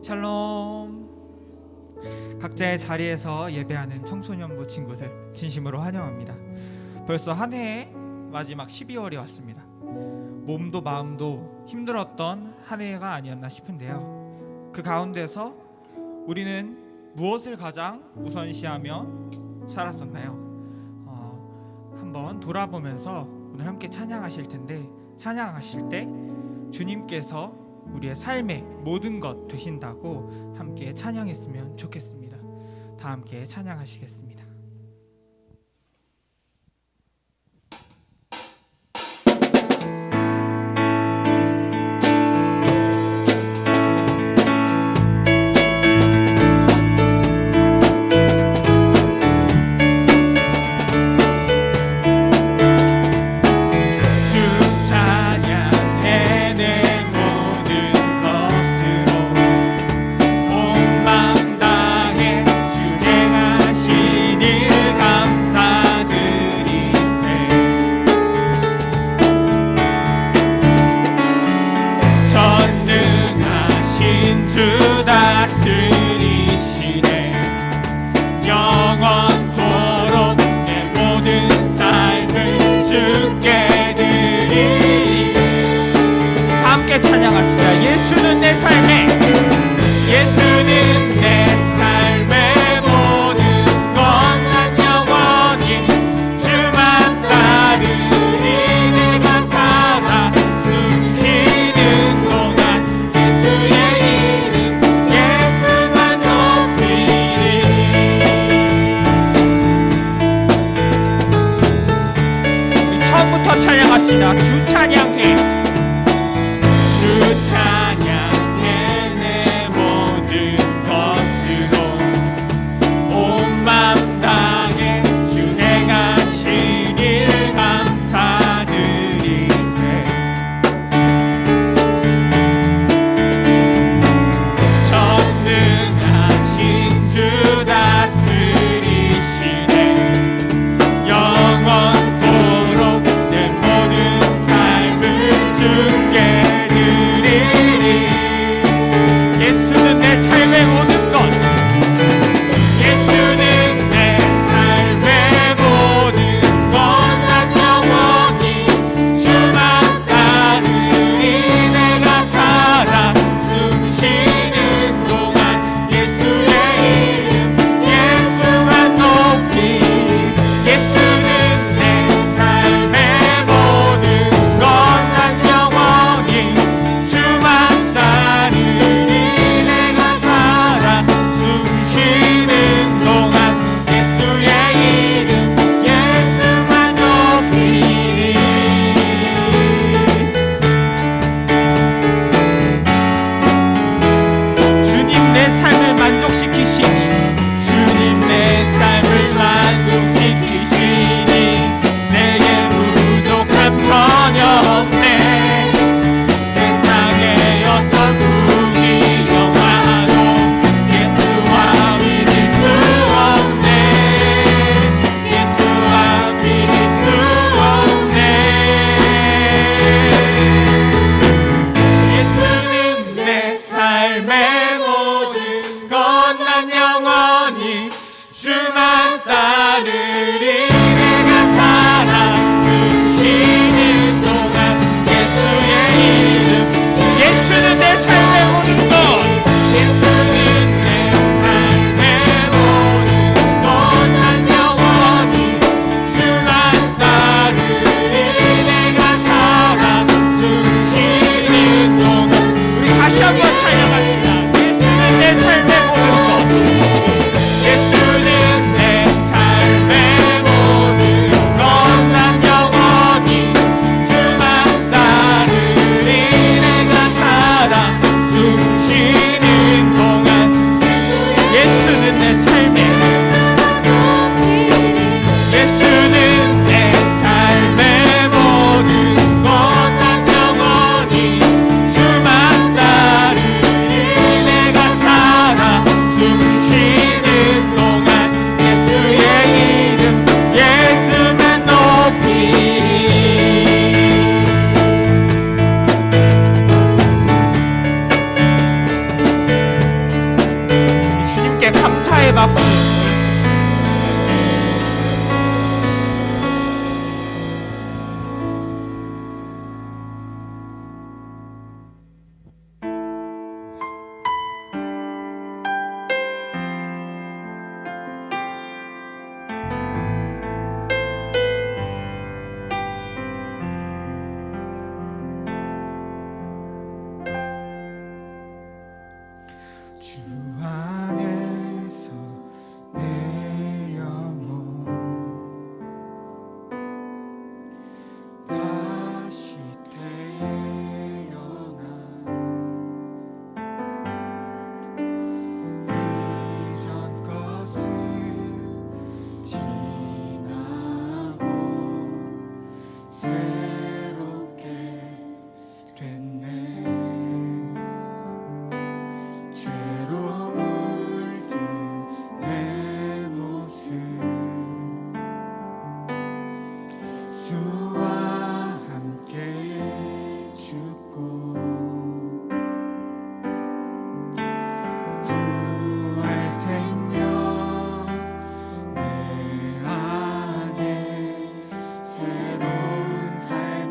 샬롬. 각자의 자리에서 예배하는 청소년부 친구들 진심으로 환영합니다. 벌써 한 해의 마지막 12월이 왔습니다. 몸도 마음도 힘들었던 한 해가 아니었나 싶은데요. 그 가운데서 우리는 무엇을 가장 우선시하며 살았었나요? 한번 돌아보면서 오늘 함께 찬양하실 텐데, 찬양하실 때 주님께서 우리의 삶의 모든 것 되신다고 함께 찬양했으면 좋겠습니다. 다 함께 찬양하시겠습니다. 주 다스리시네. 영원토록 내 모든 삶을 주께 드리리. 함께 찬양합시다. 예수는 내 삶의, 예수는 내 삶의 모든 것. 난 영원히 주만 따르리. 내가 살아 숨쉬는 동안 예수의 찬양합시다. 주 찬양해. 주 찬양해. 내 모든 것으로 온 마음 다해 주 행하신 일 감사드리세. 전능하신 주 다스리시네. 영원토록 주께 드리리. 새롭게 됐네. 죄로 물든 내 모습 수와 함께 죽고 부활 생명 내 안에 새로운 삶을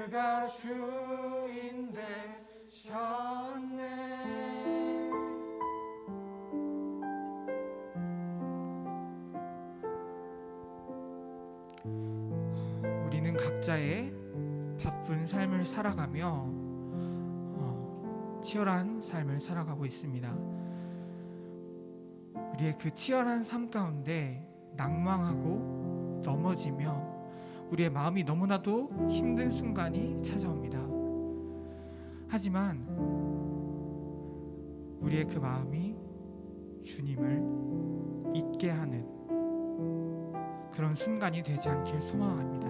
내가 주인 되셨네. 우리는 각자의 바쁜 삶을 살아가며 치열한 삶을 살아가고 있습니다. 우리의 그 치열한 삶 가운데 낭망하고 넘어지며 우리의 마음이 너무나도 힘든 순간이 찾아옵니다. 하지만 우리의 그 마음이 주님을 잊게 하는 그런 순간이 되지 않길 소망합니다.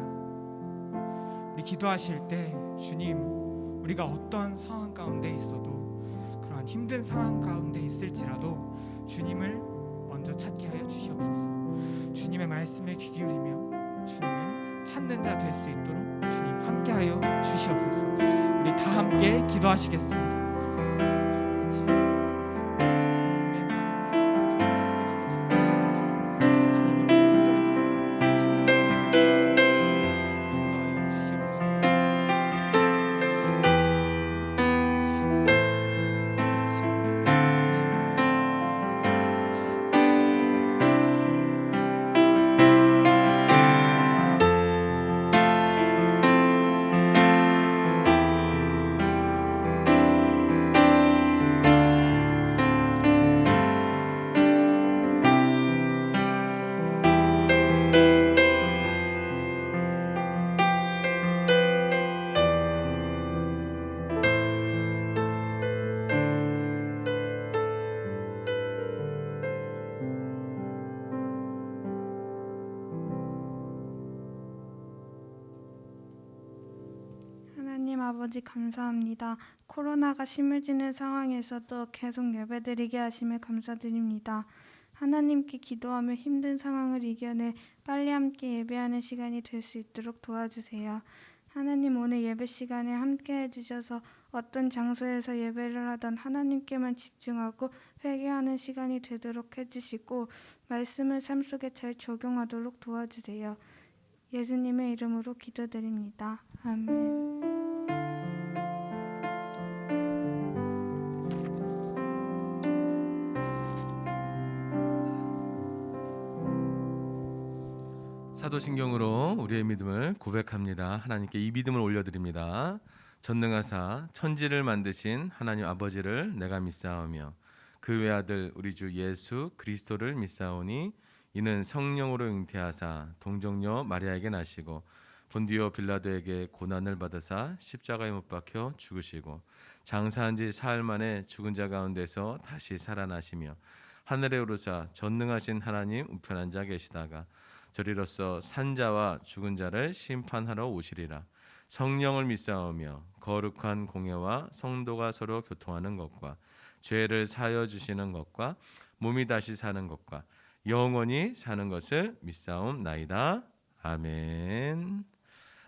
우리 기도하실 때 주님, 우리가 어떤 상황 가운데 있어도 그러한 힘든 상황 가운데 있을지라도 주님을 먼저 찾게 하여 주시옵소서. 주님의 말씀에 귀 기울이며 주님을 찾는 자 될 수 있도록 주님 함께 하여 주시옵소서. 우리 다 함께 기도하시겠습니다. 하나님 아버지 감사합니다. 코로나가 심해지는 상황에서도 계속 예배드리게 하심에 감사드립니다. 하나님께 기도하며 힘든 상황을 이겨내 빨리 함께 예배하는 시간이 될 수 있도록 도와주세요. 하나님, 오늘 예배 시간에 함께 해주셔서 어떤 장소에서 예배를 하던 하나님께만 집중하고 회개하는 시간이 되도록 해주시고 말씀을 삶 속에 잘 적용하도록 도와주세요. 예수님의 이름으로 기도드립니다. 아멘. 사도신경으로 우리의 믿음을 고백합니다. 하나님께 이 믿음을 올려드립니다. 전능하사 천지를 만드신 하나님 아버지를 내가 믿사오며 그 외아들 우리 주 예수 그리스도를 믿사오니 이는 성령으로 잉태하사 동정녀 마리아에게 나시고 본디오 빌라도에게 고난을 받으사 십자가에 못 박혀 죽으시고 장사한 지 사흘 만에 죽은 자 가운데서 다시 살아나시며 하늘에 오르사 전능하신 하나님 우편 앉아 계시다가 저리로서 산자와 죽은 자를 심판하러 오시리라. 성령을 믿사오며 거룩한 공예와 성도가 서로 교통하는 것과 죄를 사하여 주시는 것과 몸이 다시 사는 것과 영원히 사는 것을 믿사옵나이다. 아멘.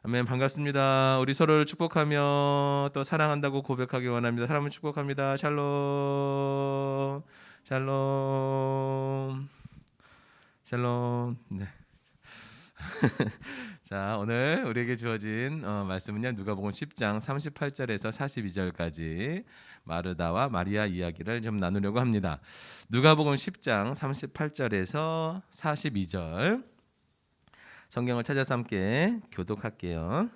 아멘. 반갑습니다. 우리 서로를 축복하며 또 사랑한다고 고백하기 원합니다. 사람을 축복합니다. 샬롬. 샬롬. 샬롬. 네. 자, 오늘 우리에게 주어진 말씀은요, 누가복음 10장 38절에서 42절까지 마르다와 마리아 이야기를 좀 나누려고 합니다. 누가복음 10장 38절에서 42절 성경을 찾아서 함께 교독할게요.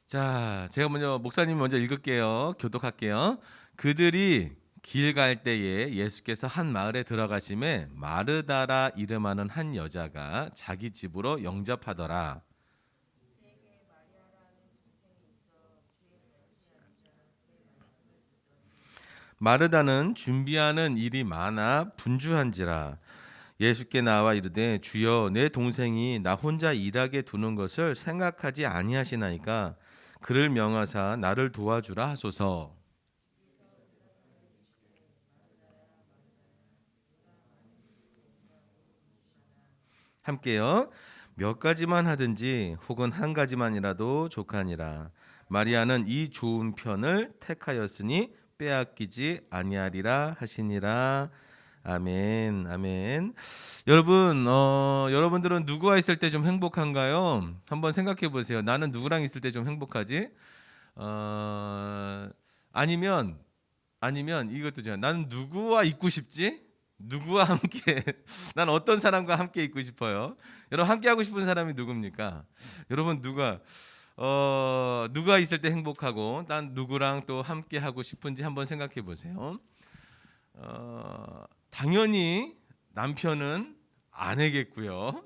자, 제가 목사님 먼저 읽을게요. 교독할게요. 그들이 길 갈 때에 예수께서 한 마을에 들어가심에 마르다라 이름하는 한 여자가 자기 집으로 영접하더라. 마르다는 준비하는 일이 많아 분주한지라 예수께 나와 이르되 주여 내 동생이 나 혼자 일하게 두는 것을 생각하지 아니하시나이까 그를 명하사 나를 도와주라 하소서. 함께요. 몇 가지만 하든지 혹은 한 가지만이라도 족하니라. 마리아는 이 좋은 편을 택하였으니 빼앗기지 아니하리라 하시니라. 아멘, 아멘. 여러분, 여러분들은 누구와 있을 때 좀 행복한가요? 한번 생각해 보세요. 나는 누구랑 있을 때 좀 행복하지? 아니면 이것도 죠. 나는 누구와 있고 싶지? 누구와 함께? 난 어떤 사람과 함께 있고 싶어요? 여러분 함께 하고 싶은 사람이 누굽니까? 여러분 누가 있을 때 행복하고 난 누구랑 또 함께 하고 싶은지 한번 생각해 보세요. 당연히 남편은 아내겠고요.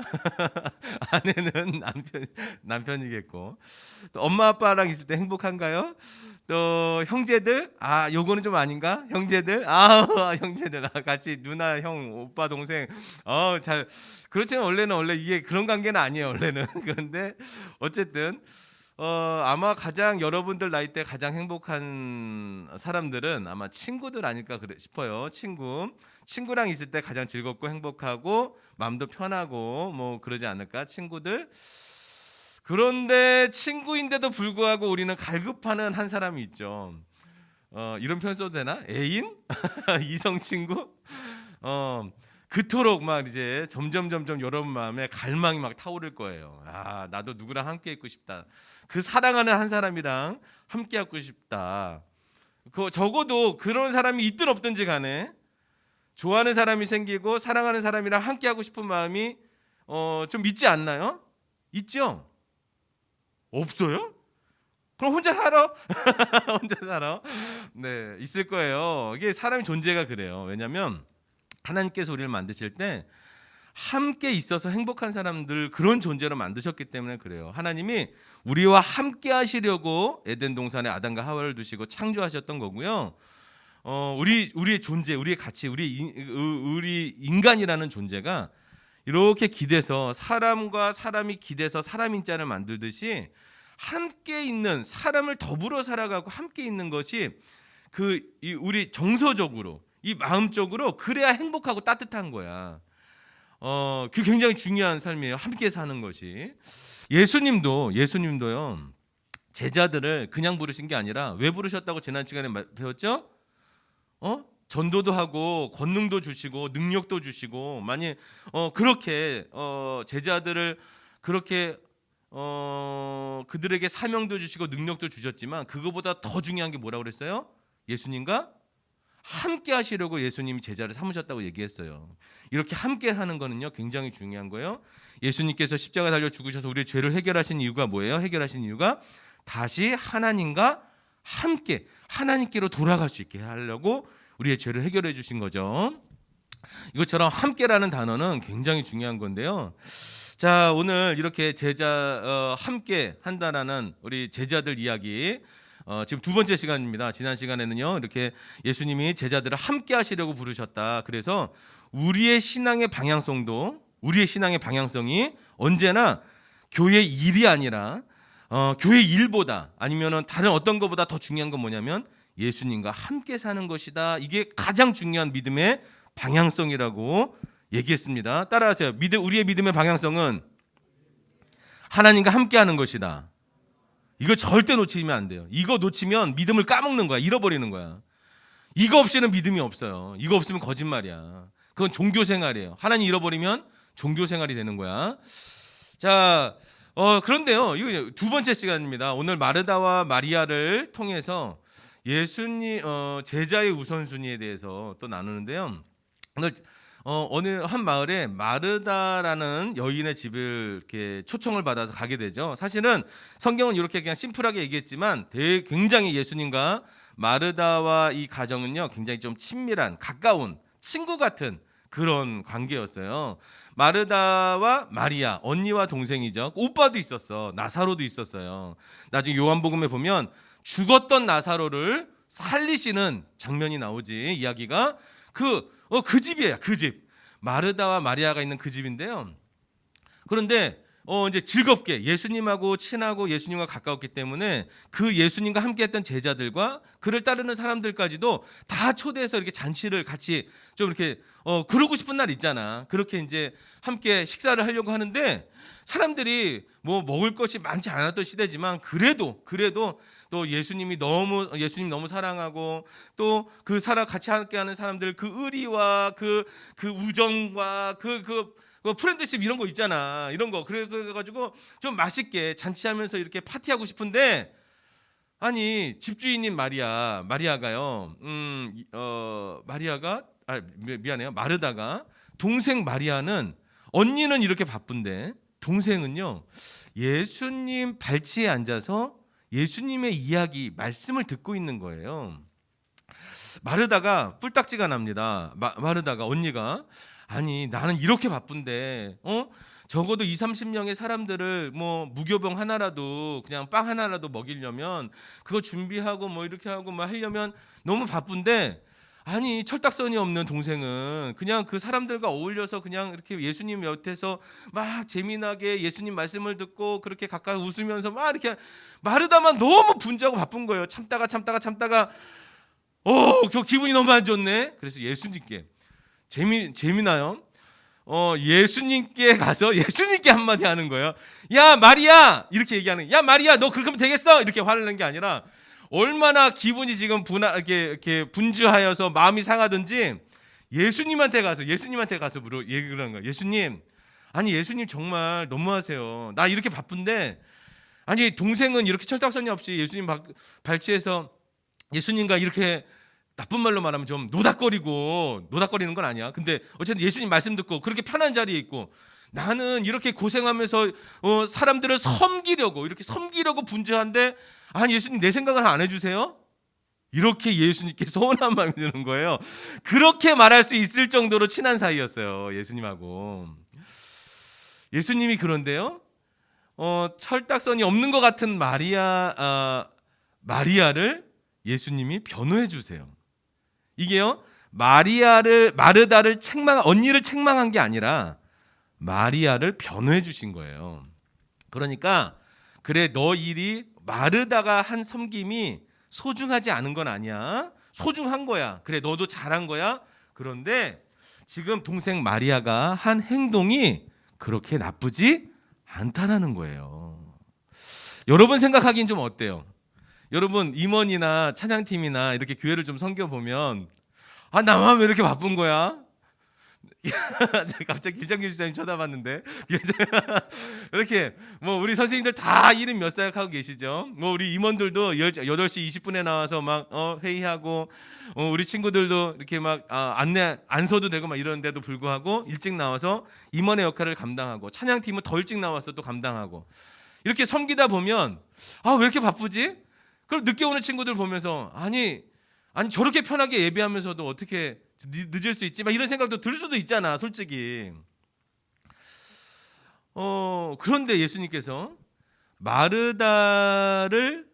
아내는 남편이겠고, 또 엄마 아빠랑 있을 때 행복한가요? 또 형제들, 요거는 좀 아닌가? 형제들, 형제들, 같이 누나, 형, 오빠, 동생, 잘 그렇지만 원래 이게 그런 관계는 아니에요. 원래는 그런데 어쨌든. 아마 가장 여러분들 나이 때 가장 행복한 사람들은 아마 친구들 아닐까 싶어요. 친구랑 있을 때 가장 즐겁고 행복하고 마음도 편하고 뭐 그러지 않을까, 친구들. 그런데 친구인데도 불구하고 우리는 갈급하는 한 사람이 있죠. 이런 표현 써도 되나? 애인? 이성 친구? 그토록 막 이제 점점 여러분 마음에 갈망이 막 타오를 거예요. 나도 누구랑 함께 있고 싶다. 그 사랑하는 한 사람이랑 함께 하고 싶다. 적어도 그런 사람이 있든 없든지 간에 좋아하는 사람이 생기고 사랑하는 사람이랑 함께 하고 싶은 마음이 좀 있지 않나요? 있죠? 없어요? 그럼 혼자 살아? 혼자 살아? 네, 있을 거예요. 이게 사람의 존재가 그래요. 왜냐하면 하나님께서 우리를 만드실 때 함께 있어서 행복한 사람들, 그런 존재로 만드셨기 때문에 그래요. 하나님이 우리와 함께 하시려고 에덴 동산에 아담과 하와를 두시고 창조하셨던 거고요. 우리의 존재, 우리의 가치, 우리 인간이라는 존재가 이렇게 기대서, 사람과 사람이 기대서 사람인 자를 만들듯이 함께 있는, 사람을 더불어 살아가고 함께 있는 것이 우리 정서적으로, 이 마음적으로 그래야 행복하고 따뜻한 거야. 그게 굉장히 중요한 삶이에요. 함께 사는 것이. 예수님도요. 제자들을 그냥 부르신 게 아니라 왜 부르셨다고 지난 시간에 배웠죠? 전도도 하고 권능도 주시고 능력도 주시고, 많이 그렇게 제자들을 그렇게 그들에게 사명도 주시고 능력도 주셨지만, 그거보다 더 중요한 게 뭐라고 그랬어요? 예수님과 함께 하시려고 예수님이 제자를 삼으셨다고 얘기했어요. 이렇게 함께 하는 거는요 굉장히 중요한 거예요. 예수님께서 십자가 달려 죽으셔서 우리의 죄를 해결하신 이유가 뭐예요? 해결하신 이유가 다시 하나님과 함께, 하나님께로 돌아갈 수 있게 하려고 우리의 죄를 해결해 주신 거죠. 이것처럼 함께라는 단어는 굉장히 중요한 건데요. 자, 오늘 이렇게 함께 한다라는 우리 제자들 이야기, 지금 두 번째 시간입니다. 지난 시간에는요 이렇게 예수님이 제자들을 함께 하시려고 부르셨다. 그래서 우리의 신앙의 방향성이 언제나 교회 일이 아니라 교회 일보다, 아니면은 다른 어떤 것보다 더 중요한 건 뭐냐면 예수님과 함께 사는 것이다. 이게 가장 중요한 믿음의 방향성이라고 얘기했습니다. 따라하세요. 우리의 믿음의 방향성은 하나님과 함께 하는 것이다. 이거 절대 놓치면 안 돼요. 이거 놓치면 믿음을 까먹는 거야. 잃어버리는 거야. 이거 없이는 믿음이 없어요. 이거 없으면 거짓말이야. 그건 종교생활이에요. 하나님 잃어버리면 종교생활이 되는 거야. 자, 그런데요, 이거 두 번째 시간입니다. 오늘 마르다와 마리아를 통해서 예수님 제자의 우선순위에 대해서 또 나누는데요. 오늘 어느 한 마을에 마르다라는 여인의 집을 이렇게 초청을 받아서 가게 되죠. 사실은 성경은 이렇게 그냥 심플하게 얘기했지만 굉장히 예수님과 마르다와 이 가정은요 굉장히 좀 친밀한, 가까운 친구 같은 그런 관계였어요. 마르다와 마리아, 언니와 동생이죠. 오빠도 있었어. 나사로도 있었어요. 나중에 요한복음에 보면 죽었던 나사로를 살리시는 장면이 나오지. 이야기가 그 집이에요. 그 집. 마르다와 마리아가 있는 그 집인데요. 그런데 이제 즐겁게 예수님하고 친하고 예수님과 가까웠기 때문에 그 예수님과 함께했던 제자들과 그를 따르는 사람들까지도 다 초대해서 이렇게 잔치를 같이 좀 이렇게 그러고 싶은 날 있잖아. 그렇게 이제 함께 식사를 하려고 하는데 사람들이 뭐 먹을 것이 많지 않았던 시대지만 그래도 또 예수님 너무 사랑하고 또 그 같이 함께하는 사람들 그 의리와 그 우정과 그 프렌드십 이런 거 있잖아. 이런 거 그래가지고 좀 맛있게 잔치하면서 이렇게 파티하고 싶은데 아니 집주인인 마리아가요. 미안해요. 마르다가 동생 마리아는 언니는 이렇게 바쁜데 동생은요 예수님 발치에 앉아서 예수님의 이야기 말씀을 듣고 있는 거예요. 마르다가 뿔딱지가 납니다. 마르다가 언니가 아니 나는 이렇게 바쁜데 적어도 20-30명의 사람들을 뭐 무교병 하나라도 그냥 빵 하나라도 먹이려면 그거 준비하고 뭐 이렇게 하고 뭐 하려면 너무 바쁜데 아니 철딱서니 없는 동생은 그냥 그 사람들과 어울려서 그냥 이렇게 예수님 옆에서 막 재미나게 예수님 말씀을 듣고 그렇게 가까이 웃으면서 막 이렇게 마르다만 너무 분주하고 바쁜 거예요. 참다가 저 기분이 너무 안 좋네. 그래서 예수님께 재미나요? 예수님께 가서 예수님께 한마디 하는 거예요. 야 마리아 이렇게 얘기하는. 야 마리아 너 그렇게 하면 되겠어? 이렇게 화를 낸 게 아니라 얼마나 기분이 지금 이렇게 분주하여서 마음이 상하든지 예수님한테 가서 얘기를 하는 거예요. 예수님 정말 너무하세요. 나 이렇게 바쁜데 아니 동생은 이렇게 철딱서니 없이 예수님 발치해서 예수님과 이렇게 나쁜 말로 말하면 좀 노닥거리는 건 아니야. 근데 어쨌든 예수님 말씀 듣고 그렇게 편한 자리에 있고 나는 이렇게 고생하면서 사람들을 섬기려고 분주한데 아니 예수님 내 생각을 안 해주세요? 이렇게 예수님께 서운한 마음이 드는 거예요. 그렇게 말할 수 있을 정도로 친한 사이였어요. 예수님하고. 예수님이 그런데요. 철딱선이 없는 것 같은 마리아를 예수님이 변호해 주세요. 이게요. 마르다를 언니를 책망한 게 아니라 마리아를 변호해 주신 거예요. 그러니까 그래 너 일이 마르다가 한 섬김이 소중하지 않은 건 아니야. 소중한 거야. 그래 너도 잘한 거야. 그런데 지금 동생 마리아가 한 행동이 그렇게 나쁘지 않다라는 거예요. 여러분 생각하기엔 좀 어때요? 여러분 임원이나 찬양팀이나 이렇게 교회를 좀 섬겨보면 나만 왜 이렇게 바쁜 거야? 갑자기 김장규 집사님 쳐다봤는데 이렇게 뭐 우리 선생님들 다 이름 몇 살 하고 계시죠? 뭐 우리 임원들도 8시 20분에 나와서 막 회의하고 우리 친구들도 이렇게 막 안내 안 서도 되고 막 이러는데도 불구하고 일찍 나와서 임원의 역할을 감당하고 찬양팀은 더 일찍 나와서 또 감당하고 이렇게 섬기다 보면 왜 이렇게 바쁘지? 그럼 늦게 오는 친구들 보면서 아니 저렇게 편하게 예배하면서도 어떻게 늦을 수 있지? 막 이런 생각도 들 수도 있잖아, 솔직히. 그런데 예수님께서 마르다의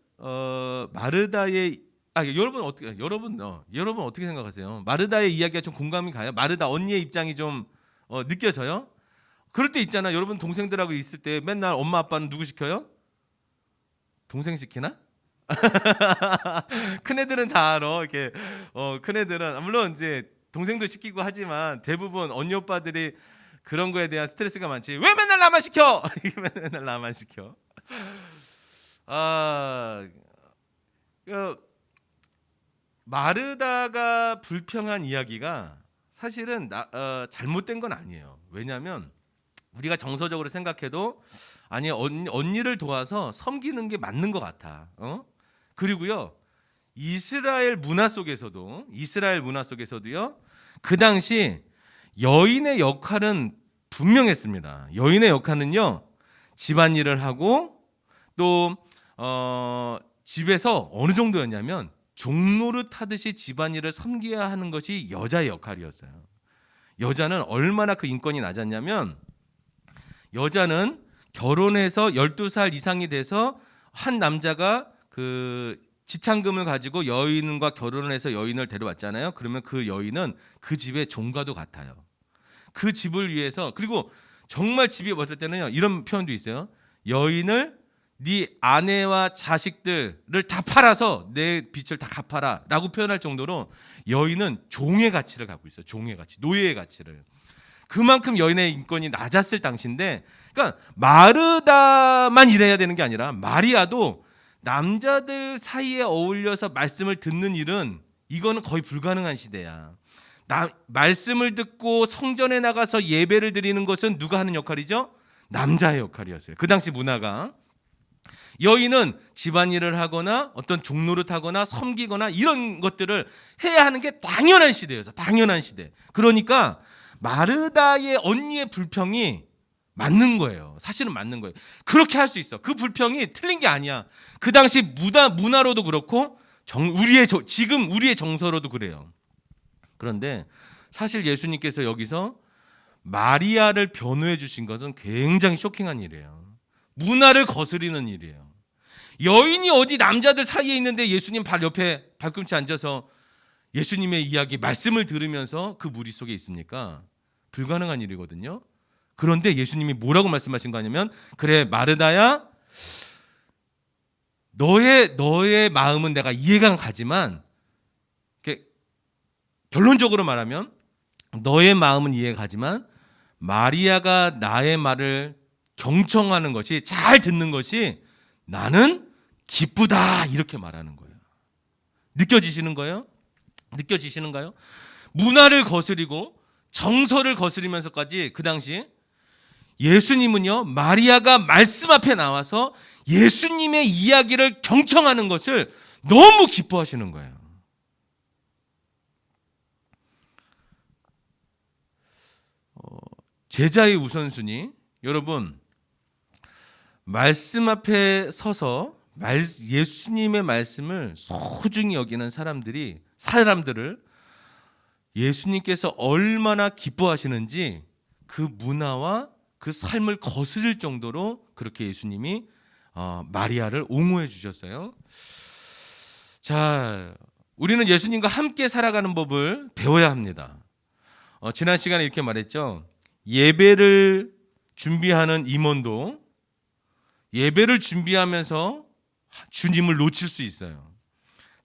여러분 어떻게 생각하세요? 마르다의 이야기가 좀 공감이 가요? 마르다 언니의 입장이 좀 느껴져요? 그럴 때 있잖아. 여러분 동생들하고 있을 때 맨날 엄마 아빠는 누구 시켜요? 동생 시키나? 큰애들은 다 알아. 이렇게 큰애들은 물론 이제 동생도 시키고 하지만 대부분 언니 오빠들이 그런 거에 대한 스트레스가 많지. 왜 맨날 나만 시켜? 맨날 나만 시켜. 마르다가 불평한 이야기가 사실은 잘못된 건 아니에요. 왜냐하면 우리가 정서적으로 생각해도 아니 언니를 도와서 섬기는 게 맞는 것 같아. 그리고요 이스라엘 문화 속에서도요 그 당시 여인의 역할은 분명했습니다. 여인의 역할은요 집안일을 하고 또 집에서 어느 정도였냐면 종노릇 하듯이 집안일을 섬겨야 하는 것이 여자의 역할이었어요. 여자는 얼마나 그 인권이 낮았냐면 여자는 결혼해서 12살 이상이 돼서 한 남자가 그 지참금을 가지고 여인과 결혼을 해서 여인을 데려왔잖아요. 그러면 그 여인은 그 집의 종과도 같아요. 그 집을 위해서 그리고 정말 집이 어떨 때는요 이런 표현도 있어요. 여인을 네 아내와 자식들을 다 팔아서 내 빚을 다 갚아라 라고 표현할 정도로 여인은 종의 가치를 갖고 있어요. 종의 가치, 노예의 가치를. 그만큼 여인의 인권이 낮았을 당시인데, 그러니까 마르다만 이래야 되는 게 아니라 마리아도 남자들 사이에 어울려서 말씀을 듣는 일은 이거는 거의 불가능한 시대야. 말씀을 듣고 성전에 나가서 예배를 드리는 것은 누가 하는 역할이죠? 남자의 역할이었어요. 그 당시 문화가. 여인은 집안일을 하거나 어떤 종노릇 하거나 섬기거나 이런 것들을 해야 하는 게 당연한 시대였어. 당연한 시대. 그러니까 마르다의 언니의 불평이 맞는 거예요. 사실은 맞는 거예요. 그렇게 할 수 있어. 그 불평이 틀린 게 아니야. 그 당시 문화로도 그렇고 지금 우리의 정서로도 그래요. 그런데 사실 예수님께서 여기서 마리아를 변호해 주신 것은 굉장히 쇼킹한 일이에요. 문화를 거스리는 일이에요. 여인이 어디 남자들 사이에 있는데 예수님 발 옆에 발꿈치 앉아서 예수님의 이야기 말씀을 들으면서 그 무리 속에 있습니까? 불가능한 일이거든요. 그런데 예수님이 뭐라고 말씀하신 거 아니면, 그래 마르다야, 너의 마음은 내가 이해가 가지만, 결론적으로 말하면 너의 마음은 이해가 가지만 마리아가 나의 말을 경청하는 것이, 잘 듣는 것이 나는 기쁘다, 이렇게 말하는 거예요. 느껴지시는 거예요? 느껴지시는가요? 문화를 거스리고 정서를 거스리면서까지 그 당시 예수님은요, 마리아가 말씀 앞에 나와서 예수님의 이야기를 경청하는 것을 너무 기뻐하시는 거예요. 제자의 우선순위, 여러분, 말씀 앞에 서서 예수님의 말씀을 소중히 여기는 사람들을 예수님께서 얼마나 기뻐하시는지 그 문화와 그 삶을 거스릴 정도로 그렇게 예수님이 마리아를 옹호해 주셨어요. 자, 우리는 예수님과 함께 살아가는 법을 배워야 합니다. 지난 시간에 이렇게 말했죠. 예배를 준비하는 임원도 예배를 준비하면서 주님을 놓칠 수 있어요.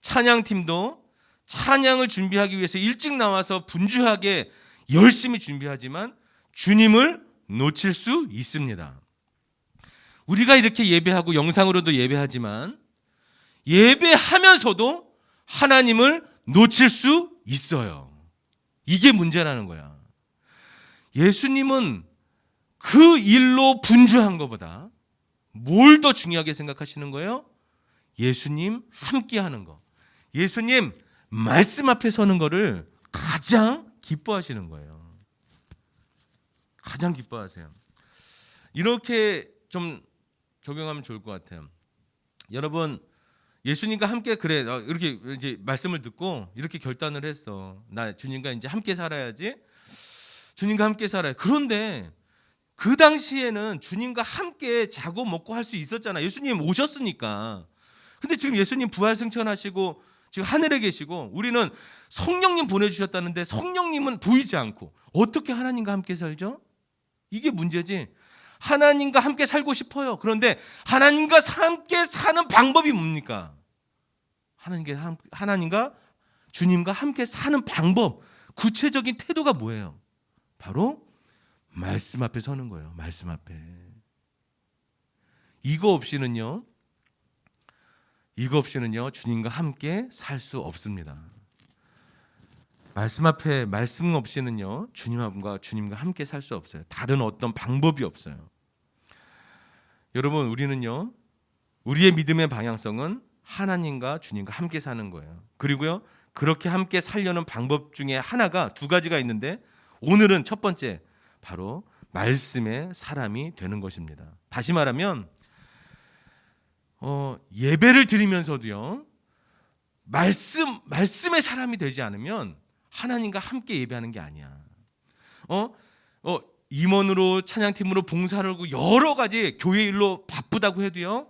찬양팀도 찬양을 준비하기 위해서 일찍 나와서 분주하게 열심히 준비하지만 주님을 놓칠 수 있습니다. 우리가 이렇게 예배하고 영상으로도 예배하지만 예배하면서도 하나님을 놓칠 수 있어요. 이게 문제라는 거야. 예수님은 그 일로 분주한 것보다 뭘 더 중요하게 생각하시는 거예요? 예수님 함께 하는 거. 예수님 말씀 앞에 서는 거를 가장 기뻐하시는 거예요. 가장 기뻐하세요. 이렇게 좀 적용하면 좋을 것 같아요. 여러분, 예수님과 함께 이렇게 이제 말씀을 듣고 이렇게 결단을 했어. 나 주님과 이제 함께 살아야지. 주님과 함께 살아요. 그런데 그 당시에는 주님과 함께 자고 먹고 할 수 있었잖아. 예수님 오셨으니까. 근데 지금 예수님 부활 승천하시고 지금 하늘에 계시고 우리는 성령님 보내주셨다는데 성령님은 보이지 않고 어떻게 하나님과 함께 살죠? 이게 문제지. 하나님과 함께 살고 싶어요. 그런데 하나님과 함께 사는 방법이 뭡니까? 하나님과 주님과 함께 사는 방법, 구체적인 태도가 뭐예요? 바로 말씀 앞에 서는 거예요. 말씀 앞에. 이거 없이는요 주님과 함께 살 수 없습니다. 말씀 없이는요 주님과 함께 살 수 없어요. 다른 어떤 방법이 없어요. 여러분, 우리는요 우리의 믿음의 방향성은 하나님과 주님과 함께 사는 거예요. 그리고요 그렇게 함께 살려는 방법 중에 하나가 두 가지가 있는데, 오늘은 첫 번째, 바로 말씀의 사람이 되는 것입니다. 다시 말하면 예배를 드리면서도요 말씀의 사람이 되지 않으면 하나님과 함께 예배하는 게 아니야. 임원으로 찬양팀으로 봉사를 하고 여러 가지 교회 일로 바쁘다고 해도요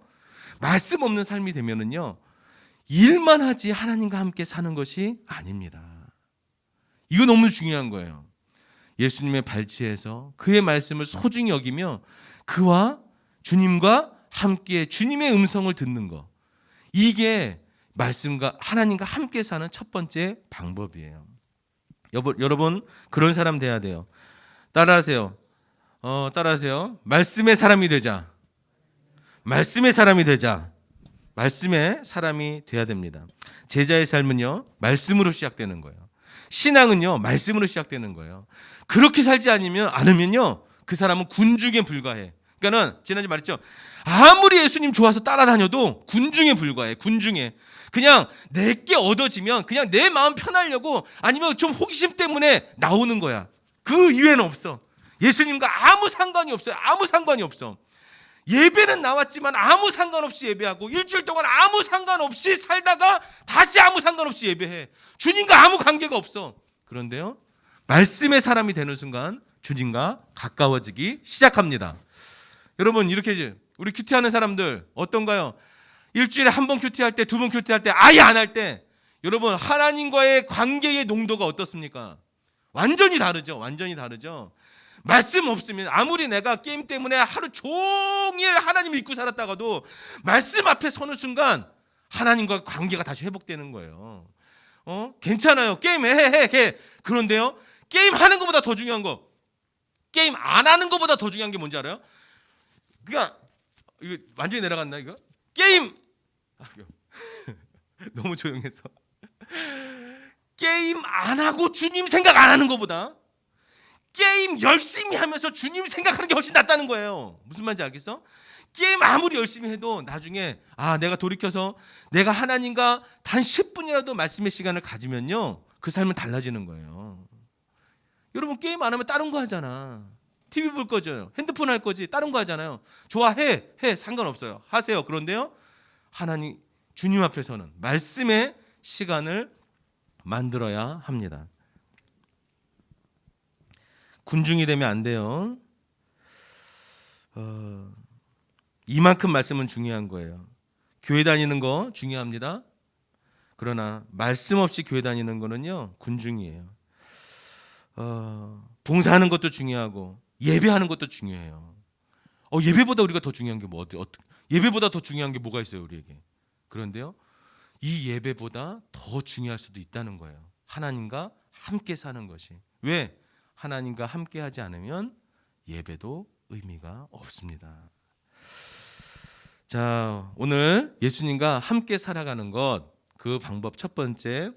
말씀 없는 삶이 되면은요 일만 하지 하나님과 함께 사는 것이 아닙니다. 이거 너무 중요한 거예요. 예수님의 발치에서 그의 말씀을 소중히 여기며 그와 주님과 함께 주님의 음성을 듣는 것, 이게 말씀과 하나님과 함께 사는 첫 번째 방법이에요. 여러분 그런 사람 돼야 돼요. 따라하세요. 따라하세요. 말씀의 사람이 되자. 말씀의 사람이 되자. 말씀의 사람이 돼야 됩니다. 제자의 삶은요, 말씀으로 시작되는 거예요. 신앙은요, 말씀으로 시작되는 거예요. 그렇게 살지 않으면요, 그 사람은 군중에 불과해. 그러니까는 지난주에 말했죠. 아무리 예수님 좋아서 따라다녀도 군중에 불과해. 군중에. 그냥 내게 얻어지면 그냥 내 마음 편하려고 아니면 좀 호기심 때문에 나오는 거야. 그 이외에는 없어. 예수님과 아무 상관이 없어요. 아무 상관이 없어. 예배는 나왔지만 아무 상관없이 예배하고 일주일 동안 아무 상관없이 살다가 다시 아무 상관없이 예배해. 주님과 아무 관계가 없어. 그런데요, 말씀의 사람이 되는 순간 주님과 가까워지기 시작합니다. 여러분, 이렇게 우리 큐티하는 사람들 어떤가요? 일주일에 한 번 큐티할 때, 두 번 큐티할 때, 아예 안 할 때, 여러분 하나님과의 관계의 농도가 어떻습니까? 완전히 다르죠. 완전히 다르죠. 말씀 없으면 아무리 내가 게임 때문에 하루 종일 하나님 믿고 살았다가도 말씀 앞에 서는 순간 하나님과 관계가 다시 회복되는 거예요. 괜찮아요. 게임 해. 그런데요, 게임 하는 것보다 더 중요한 거, 게임 안 하는 것보다 더 중요한 게 뭔지 알아요? 그러니까 이거 완전히 내려갔나 이거? 게임 너무 조용해서 게임 안 하고 주님 생각 안 하는 것보다 게임 열심히 하면서 주님 생각하는 게 훨씬 낫다는 거예요. 무슨 말인지 알겠어? 게임 아무리 열심히 해도 나중에 내가 돌이켜서 내가 하나님과 단 10분이라도 말씀의 시간을 가지면요, 그 삶은 달라지는 거예요. 여러분 게임 안 하면 다른 거 하잖아. TV 볼 거죠. 핸드폰 할 거지. 다른 거 하잖아요. 좋아해. 상관없어요. 하세요. 그런데요, 하나님 주님 앞에서는 말씀의 시간을 만들어야 합니다. 군중이 되면 안 돼요. 이만큼 말씀은 중요한 거예요. 교회 다니는 거 중요합니다. 그러나 말씀 없이 교회 다니는 거는요, 군중이에요. 봉사하는 것도 중요하고 예배하는 것도 중요해요. 예배보다 우리가 더 중요한 게 예배보다 더 중요한 게 뭐가 있어요, 우리에게? 그런데요, 이 예배보다 더 중요할 수도 있다는 거예요. 하나님과 함께 사는 것이. 왜? 하나님과 함께 하지 않으면 예배도 의미가 없습니다. 자, 오늘 예수님과 함께 살아가는 것, 그 방법 첫 번째,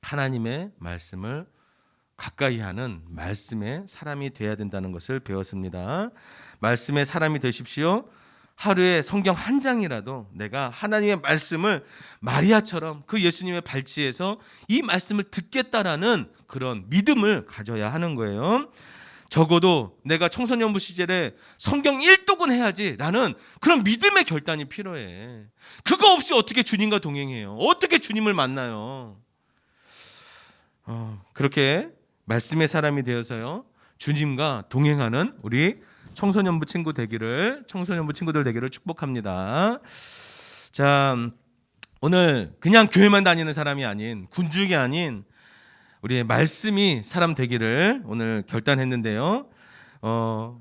하나님의 말씀을 가까이 하는 말씀의 사람이 되어야 된다는 것을 배웠습니다. 말씀의 사람이 되십시오. 하루에 성경 한 장이라도 내가 하나님의 말씀을 마리아처럼 그 예수님의 발치에서 이 말씀을 듣겠다라는 그런 믿음을 가져야 하는 거예요. 적어도 내가 청소년부 시절에 성경 1독은 해야지라는 그런 믿음의 결단이 필요해. 그거 없이 어떻게 주님과 동행해요? 어떻게 주님을 만나요? 그렇게 말씀의 사람이 되어서요, 주님과 동행하는 우리 청소년부 친구들 되기를 축복합니다. 자, 오늘 그냥 교회만 다니는 사람이 아닌, 군중이 아닌 우리의 말씀이 사람 되기를 오늘 결단했는데요.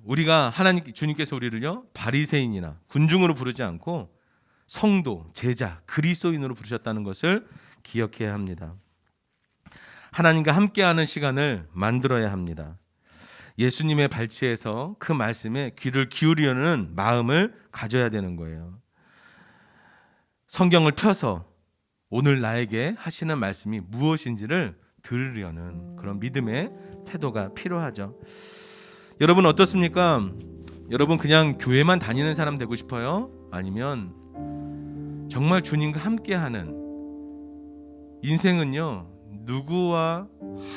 우리가 주님께서 우리를요, 바리새인이나 군중으로 부르지 않고 성도, 제자, 그리스도인으로 부르셨다는 것을 기억해야 합니다. 하나님과 함께하는 시간을 만들어야 합니다. 예수님의 발치에서 그 말씀에 귀를 기울이려는 마음을 가져야 되는 거예요. 성경을 펴서 오늘 나에게 하시는 말씀이 무엇인지를 들으려는 그런 믿음의 태도가 필요하죠. 여러분 어떻습니까? 여러분 그냥 교회만 다니는 사람 되고 싶어요? 아니면 정말 주님과 함께하는, 인생은요, 누구와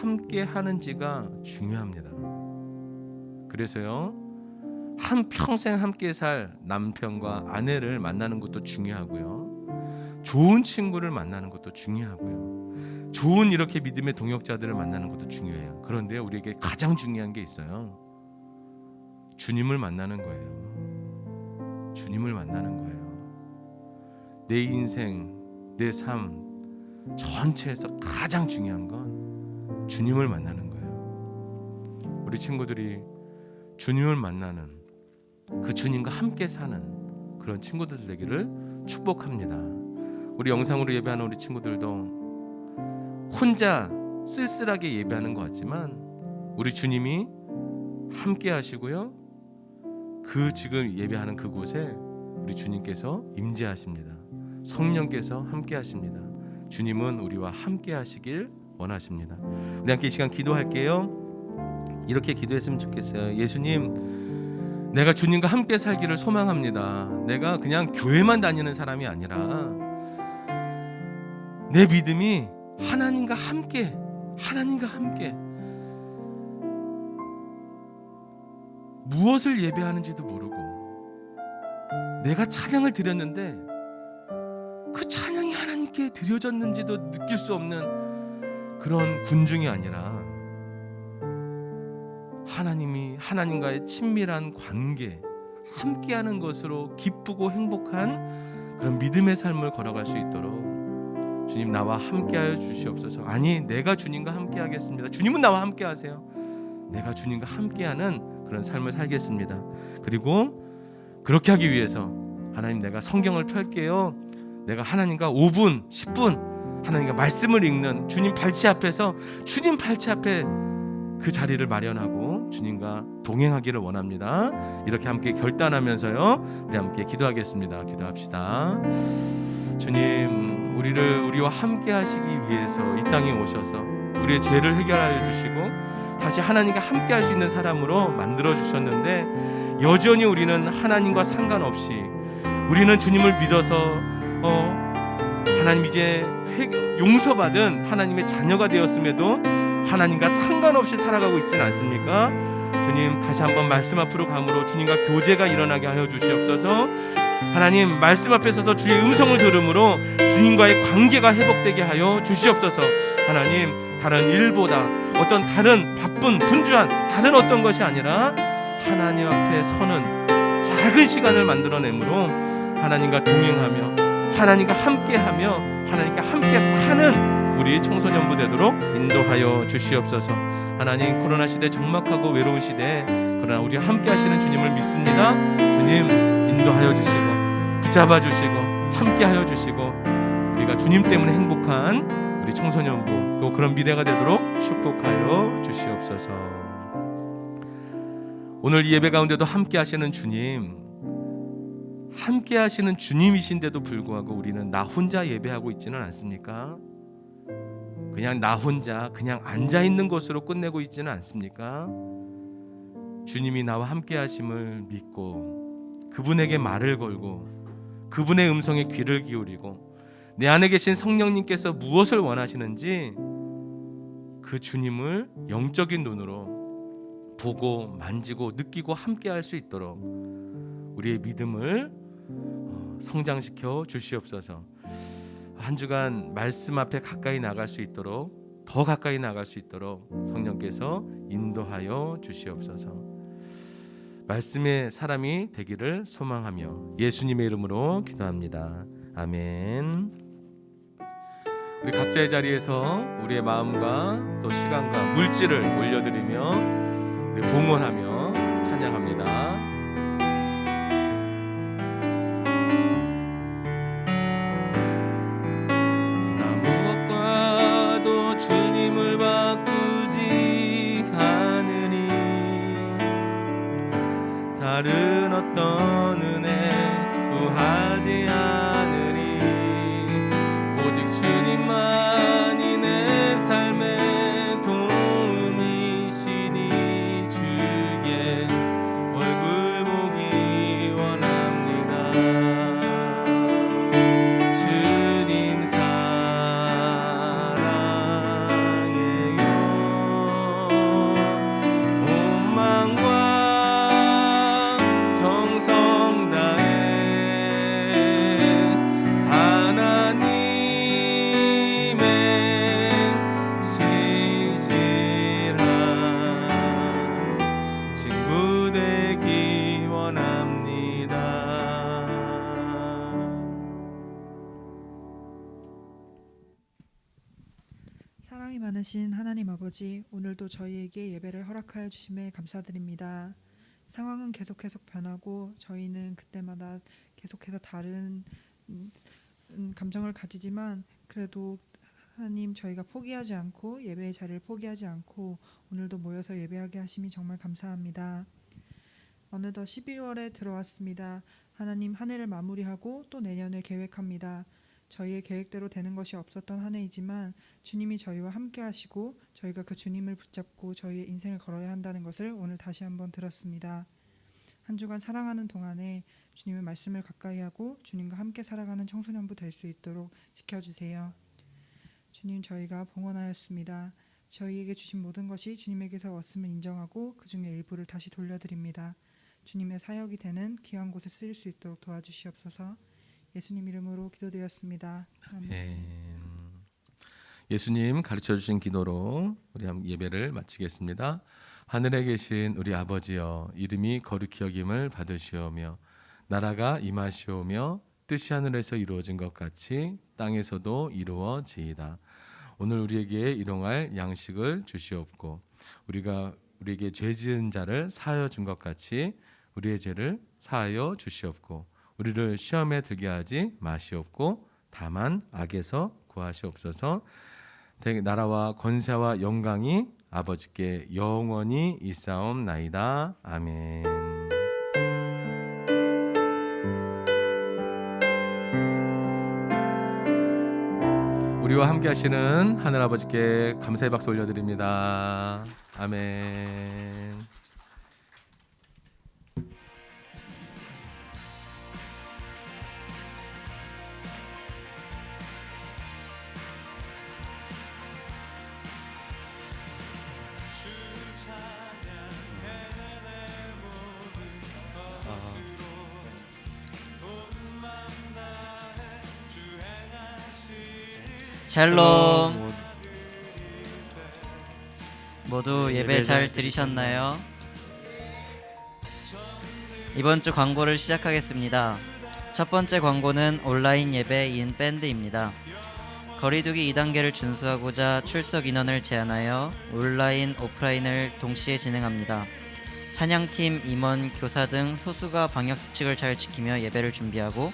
함께 하는지가 중요합니다. 그래서요, 한평생 함께 살 남편과 아내를 만나는 것도 중요하고요, 좋은 친구를 만나는 것도 중요하고요, 좋은 이렇게 믿음의 동역자들을 만나는 것도 중요해요. 그런데 우리에게 가장 중요한 게 있어요. 주님을 만나는 거예요. 주님을 만나는 거예요. 내 인생, 내 삶 전체에서 가장 중요한 건 주님을 만나는 거예요. 우리 친구들이 주님을 만나는 그 주님과 함께 사는 그런 친구들 되기를 축복합니다. 우리 영상으로 예배하는 우리 친구들도 혼자 쓸쓸하게 예배하는 것 같지만 우리 주님이 함께 하시고요, 그 지금 예배하는 그곳에 우리 주님께서 임재하십니다. 성령께서 함께 하십니다. 주님은 우리와 함께 하시길 원하십니다. 우리 함께 이 시간 기도할게요. 이렇게 기도했으면 좋겠어요. 예수님, 내가 주님과 함께 살기를 소망합니다. 내가 그냥 교회만 다니는 사람이 아니라 내 믿음이 하나님과 함께 무엇을 예배하는지도 모르고 내가 찬양을 드렸는데 그 찬양이 하나님께 드려졌는지도 느낄 수 없는 그런 군중이 아니라 하나님과의 친밀한 관계, 함께하는 것으로 기쁘고 행복한 그런 믿음의 삶을 걸어갈 수 있도록 주님, 나와 함께하여 주시옵소서. 아니, 내가 주님과 함께하겠습니다. 주님은 나와 함께하세요. 내가 주님과 함께하는 그런 삶을 살겠습니다. 그리고 그렇게 하기 위해서 하나님, 내가 성경을 펼게요. 내가 하나님과 5분, 10분 하나님과 말씀을 읽는 주님 발치 앞에서 주님 발치 앞에 그 자리를 마련하고 주님과 동행하기를 원합니다. 이렇게 함께 결단하면서요, 우리 함께 기도하겠습니다. 기도합시다. 주님, 우리와 함께 하시기 위해서 이 땅에 오셔서 우리의 죄를 해결하여 주시고 다시 하나님과 함께 할 수 있는 사람으로 만들어 주셨는데, 여전히 우리는 하나님과 상관없이, 우리는 주님을 믿어서 하나님 이제 용서받은 하나님의 자녀가 되었음에도 하나님과 상관없이 살아가고 있지는 않습니까? 주님, 다시 한번 말씀 앞으로 감으로 주님과 교제가 일어나게 하여 주시옵소서. 하나님, 말씀 앞에 서서 주의 음성을 들음으로 주님과의 관계가 회복되게 하여 주시옵소서. 하나님, 다른 일보다 어떤 다른 바쁜 분주한 다른 어떤 것이 아니라 하나님 앞에 서는 작은 시간을 만들어내므로 하나님과 동행하며 하나님과 함께하며 하나님과 함께 사는 우리 청소년부 되도록 인도하여 주시옵소서. 하나님, 코로나 시대 적막하고 외로운 시대, 그러나 우리 함께 하시는 주님을 믿습니다. 주님, 인도하여 주시고 붙잡아 주시고 함께 하여 주시고 우리가 주님 때문에 행복한 우리 청소년부, 또 그런 미래가 되도록 축복하여 주시옵소서. 오늘 이 예배 가운데도 함께 하시는 주님, 함께 하시는 주님이신데도 불구하고 우리는 나 혼자 예배하고 있지는 않습니까? 그냥 나 혼자 그냥 앉아있는 것으로 끝내고 있지는 않습니까? 주님이 나와 함께 하심을 믿고 그분에게 말을 걸고 그분의 음성에 귀를 기울이고 내 안에 계신 성령님께서 무엇을 원하시는지 그 주님을 영적인 눈으로 보고 만지고 느끼고 함께 할 수 있도록 우리의 믿음을 성장시켜 주시옵소서. 한 주간 말씀 앞에 가까이 나갈 수 있도록, 더 가까이 나갈 수 있도록 성령께서 인도하여 주시옵소서. 말씀의 사람이 되기를 소망하며 예수님의 이름으로 기도합니다. 아멘. 우리 각자의 자리에서 우리의 마음과 또 시간과 물질을 올려드리며 우리 봉헌하며 찬양합니다. 주님을 바꾸지 않으니 다른 어떤 은혜 구하지 않으리. 오직 주님만이 내 삶의 도움이시니 주의 얼굴 보기 원합니다. 주님 정성 다해 전능하신 하나님 아버지, 오늘도 저희에게 예배를 허락하여 주심에 감사드립니다. 상황은 계속해서 변하고 저희는 그때마다 계속해서 다른 감정을 가지지만 그래도 하나님, 저희가 포기하지 않고 예배의 자리를 포기하지 않고 오늘도 모여서 예배하게 하심이 정말 감사합니다. 어느덧 12월에 들어왔습니다. 하나님, 한 해를 마무리하고 또 내년을 계획합니다. 저희의 계획대로 되는 것이 없었던 한 해이지만 주님이 저희와 함께 하시고 저희가 그 주님을 붙잡고 저희의 인생을 걸어야 한다는 것을 오늘 다시 한번 들었습니다. 한 주간 사랑하는 동안에 주님의 말씀을 가까이 하고 주님과 함께 살아가는 청소년부 될 수 있도록 지켜주세요. 주님, 저희가 봉헌하였습니다. 저희에게 주신 모든 것이 주님에게서 왔음을 인정하고 그 중에 일부를 다시 돌려드립니다. 주님의 사역이 되는 귀한 곳에 쓰일 수 있도록 도와주시옵소서. 예수님 이름으로 기도드렸습니다. 아멘. 예수님 가르쳐 주신 기도로 우리 예배를 마치겠습니다. 하늘에 계신 우리 아버지여, 이름이 거룩히 여김을 받으시오며 나라가 임하시오며 뜻이 하늘에서 이루어진 것 같이 땅에서도 이루어지이다. 오늘 우리에게 일용할 양식을 주시옵고 우리가 우리에게 죄 지은 자를 사하여 준 것 같이 우리의 죄를 사하여 주시옵고 우리를 시험에 들게 하지 마시옵고 다만 악에서 구하시옵소서. 나라와 권세와 영광이 아버지께 영원히 있사옵나이다. 아멘. 우리와 함께 하시는 하늘아버지께 감사의 박수 올려드립니다. 아멘. 샬롬. 모두 예배 잘 들으셨나요? 이번 주 광고를 시작하겠습니다. 첫 번째 광고는 온라인 예배 인 밴드입니다. 거리두기 2단계를 준수하고자 출석 인원을 제한하여 온라인, 오프라인을 동시에 진행합니다. 찬양팀, 임원, 교사 등 소수가 방역수칙을 잘 지키며 예배를 준비하고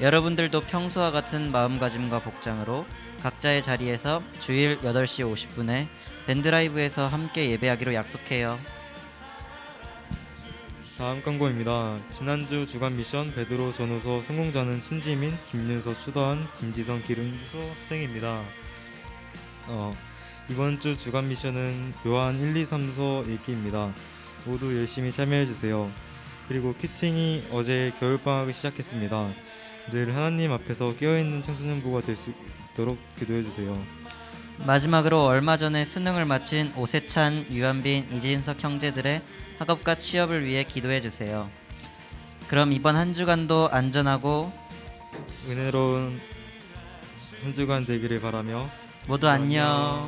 여러분들도 평소와 같은 마음가짐과 복장으로 각자의 자리에서 주일 8시 50분에 밴드라이브에서 함께 예배하기로 약속해요. 다음 광고입니다. 지난주 주간 미션 베드로 전후서 성공자는 신지민, 김윤서, 추다한, 김지성, 기름수 학생입니다. 이번 주 주간 미션은 요한 1, 2, 3서 읽기입니다. 모두 열심히 참여해주세요. 그리고 큐팅이 어제 겨울방학을 시작했습니다. 늘 하나님 앞에서 깨어있는 청소년부가 될 수 있도록 기도해주세요. 마지막으로 얼마 전에 수능을 마친 오세찬, 유한빈, 이진석 형제들의 학업과 취업을 위해 기도해주세요. 그럼 이번 한 주간도 안전하고 은혜로운 한 주간 되기를 바라며 모두 안녕.